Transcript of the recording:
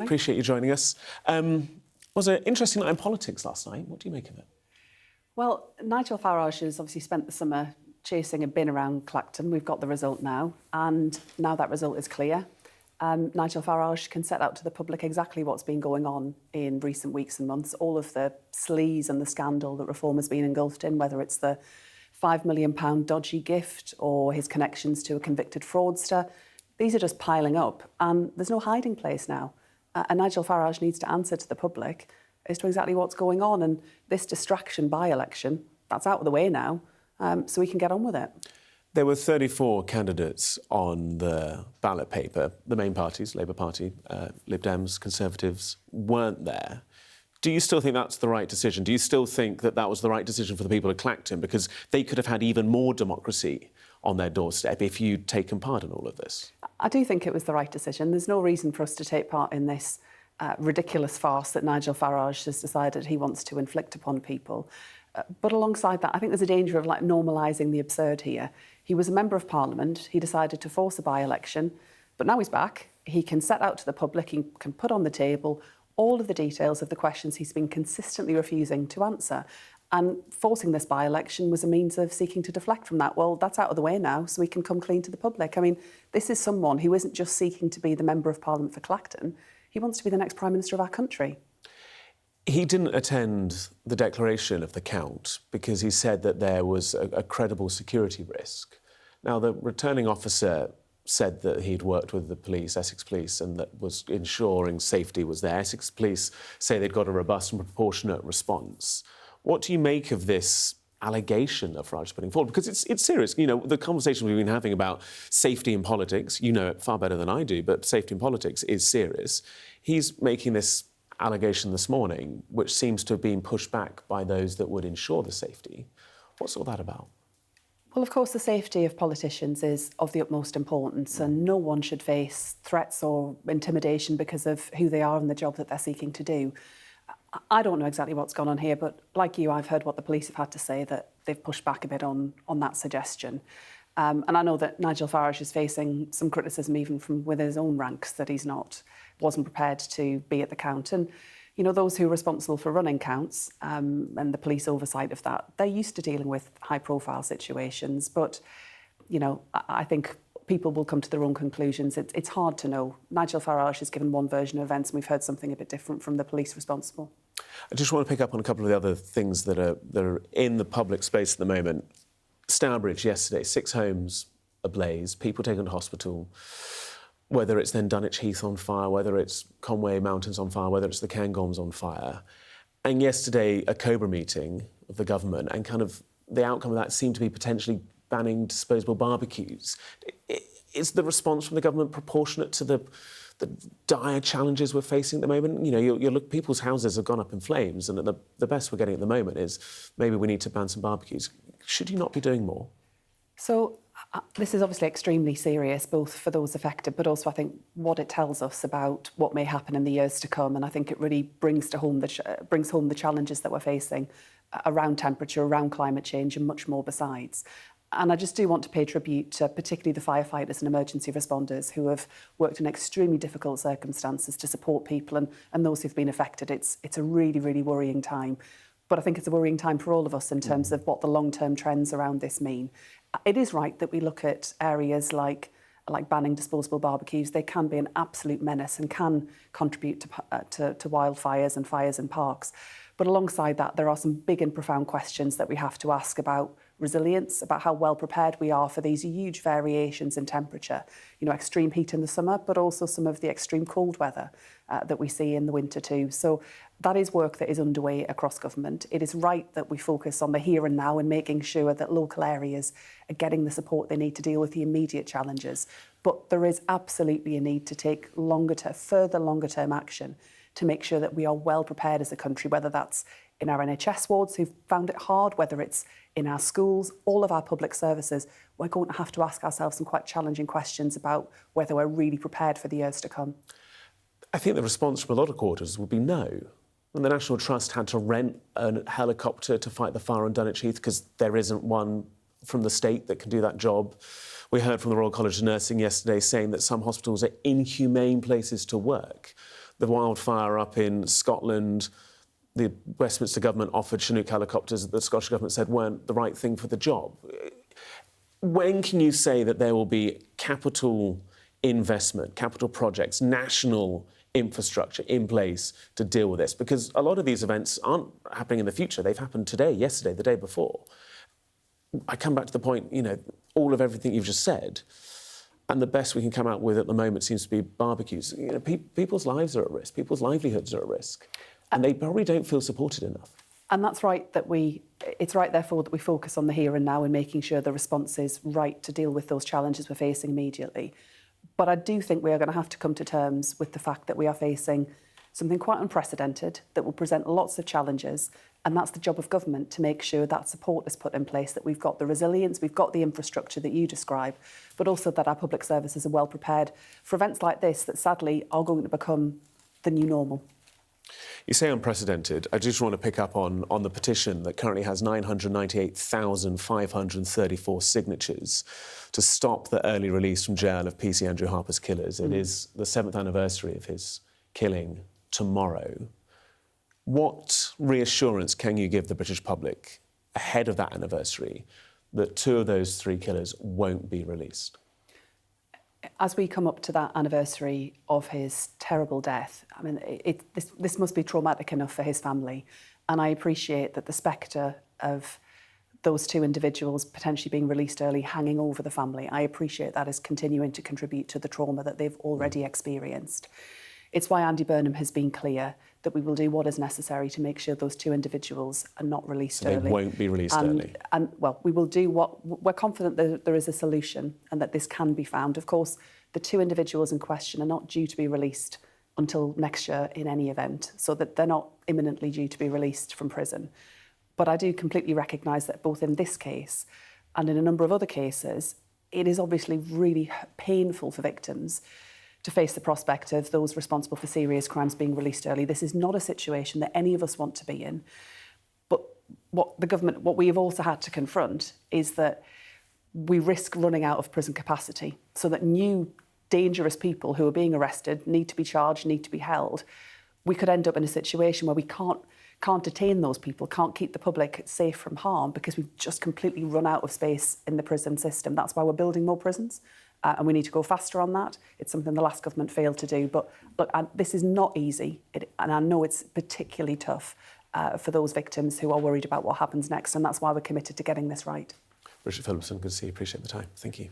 Appreciate you joining us. Was an interesting night in politics last night. What do you make of it? Well, Nigel Farage has obviously spent the summer chasing a bin around Clacton. We've got the result now, and now that result is clear. Nigel Farage can set out to the public exactly what's been going on in recent weeks and months, all of the sleaze and the scandal that Reform has been engulfed in, whether it's the £5 million dodgy gift or his connections to a convicted fraudster. These are just piling up, and there's no hiding place now. And Nigel Farage needs to answer to the public as to exactly what's going on. And this distraction by-election, that's out of the way now, so we can get on with it. There were 34 candidates on the ballot paper. The main parties, Labour Party, Lib Dems, Conservatives, weren't there. Do you still think that's the right decision? Do you still think that that was the right decision for the people of Clacton? Because they could have had even more democracy on their doorstep if you'd taken part in all of this. I do think it was the right decision. There's no reason for us to take part in this ridiculous farce that Nigel Farage has decided he wants to inflict upon people. But alongside that, I think there's a danger of normalising the absurd here. He was a Member of Parliament. He decided to force a by-election, but now he's back. He can set out to the public, he can put on the table all of the details of the questions he's been consistently refusing to answer. And forcing this by-election was a means of seeking to deflect from that. Well, that's out of the way now, so we can come clean to the public. I mean, this is someone who isn't just seeking to be the Member of Parliament for Clacton. He wants to be the next Prime Minister of our country. He didn't attend the declaration of the count because he said that there was a credible security risk. Now, the returning officer said that he'd worked with the police, Essex Police, and that was ensuring safety was there. Essex Police say they'd got a robust and proportionate response. What do you make of this allegation that Farage is putting forward? Because it's serious. You know, the conversation we've been having about safety in politics, you know it far better than I do, but safety in politics is serious. He's making this allegation this morning, which seems to have been pushed back by those that would ensure the safety. What's all that about? Well, of course, the safety of politicians is of the utmost importance, and no one should face threats or intimidation because of who they are and the job that they're seeking to do. I don't know exactly what's gone on here, but like you, I've heard what the police have had to say, that they've pushed back a bit on that suggestion. And I know that Nigel Farage is facing some criticism even from within his own ranks, that he wasn't prepared to be at the count. And, you know, those who are responsible for running counts and the police oversight of that, they're used to dealing with high-profile situations. But, you know, I think people will come to their own conclusions. It's hard to know. Nigel Farage has given one version of events, and we've heard something a bit different from the police responsible. I just want to pick up on a couple of the other things that are in the public space at the moment. Stourbridge yesterday, 6 homes ablaze, people taken to hospital, whether it's then Dunwich Heath on fire, whether it's Conway Mountains on fire, whether it's the Cairngorms on fire. And yesterday, a Cobra meeting of the government, and kind of the outcome of that seemed to be potentially banning disposable barbecues. Is the response from the government proportionate to the dire challenges we're facing at the moment? You know, you look, people's houses have gone up in flames, and the best we're getting at the moment is maybe we need to ban some barbecues. Should you not be doing more? So this is obviously extremely serious, both for those affected, but also I think what it tells us about what may happen in the years to come. And I think it really brings home the challenges that we're facing around temperature, around climate change, and much more besides. And I just do want to pay tribute to particularly the firefighters and emergency responders who have worked in extremely difficult circumstances to support people and those who've been affected. It's a really, really worrying time. But I think it's a worrying time for all of us in terms of what the long-term trends around this mean. It is right that we look at areas like banning disposable barbecues. They can be an absolute menace and can contribute to wildfires and fires in parks. But alongside that, there are some big and profound questions that we have to ask about resilience, about how well prepared we are for these huge variations in temperature. You know, extreme heat in the summer, but also some of the extreme cold weather that we see in the winter too. So that is work that is underway across government. It is right that we focus on the here and now and making sure that local areas are getting the support they need to deal with the immediate challenges. But there is absolutely a need to take further longer-term action to make sure that we are well prepared as a country, whether that's in our NHS wards who've found it hard, whether it's in our schools, all of our public services. We're going to have to ask ourselves some quite challenging questions about whether we're really prepared for the years to come. I think the response from a lot of quarters would be no. And the National Trust had to rent a helicopter to fight the fire on Dunwich Heath because there isn't one from the state that can do that job. We heard from the Royal College of Nursing yesterday saying that some hospitals are inhumane places to work. the wildfire up in Scotland, the Westminster government offered Chinook helicopters that the Scottish government said weren't the right thing for the job. When can you say that there will be capital investment, capital projects, national infrastructure in place to deal with this? Because a lot of these events aren't happening in the future. They've happened today, yesterday, the day before. I come back to the point, all of everything you've just said, and the best we can come out with at the moment seems to be barbecues. People's lives are at risk, people's livelihoods are at risk, and they probably don't feel supported enough. And that's right that it's right, therefore, that we focus on the here and now and making sure the response is right to deal with those challenges we're facing immediately. But I do think we are going to have to come to terms with the fact that we are facing something quite unprecedented that will present lots of challenges. And that's the job of government, to make sure that support is put in place, that we've got the resilience, we've got the infrastructure that you describe, but also that our public services are well prepared for events like this that sadly are going to become the new normal. You say unprecedented. I just want to pick up on the petition that currently has 998,534 signatures to stop the early release from jail of PC Andrew Harper's killers. It is the 7th anniversary of his killing tomorrow. What reassurance can you give the British public ahead of that anniversary that 2 of those 3 killers won't be released? As we come up to that anniversary of his terrible death, I mean, this must be traumatic enough for his family. And I appreciate that the spectre of those 2 individuals potentially being released early hanging over the family. I appreciate that is continuing to contribute to the trauma that they've already experienced. It's why Andy Burnham has been clear that we will do what is necessary to make sure those 2 individuals are not released early. They won't be released early. And, well, we will do what... We're confident that there is a solution and that this can be found. Of course, the 2 individuals in question are not due to be released until next year in any event, so that they're not imminently due to be released from prison. But I do completely recognise that both in this case and in a number of other cases, it is obviously really painful for victims to face the prospect of those responsible for serious crimes being released early. This is not a situation that any of us want to be in. But what we have also had to confront is that we risk running out of prison capacity, so that new dangerous people who are being arrested need to be charged, need to be held. We could end up in a situation where we can't detain those people, can't keep the public safe from harm, because we've just completely run out of space in the prison system. That's why we're building more prisons. And we need to go faster on that. It's something the last government failed to do. But look, this is not easy. And I know it's particularly tough for those victims who are worried about what happens next. And that's why we're committed to getting this right. Bridget Phillipson, good to see you. Appreciate the time. Thank you.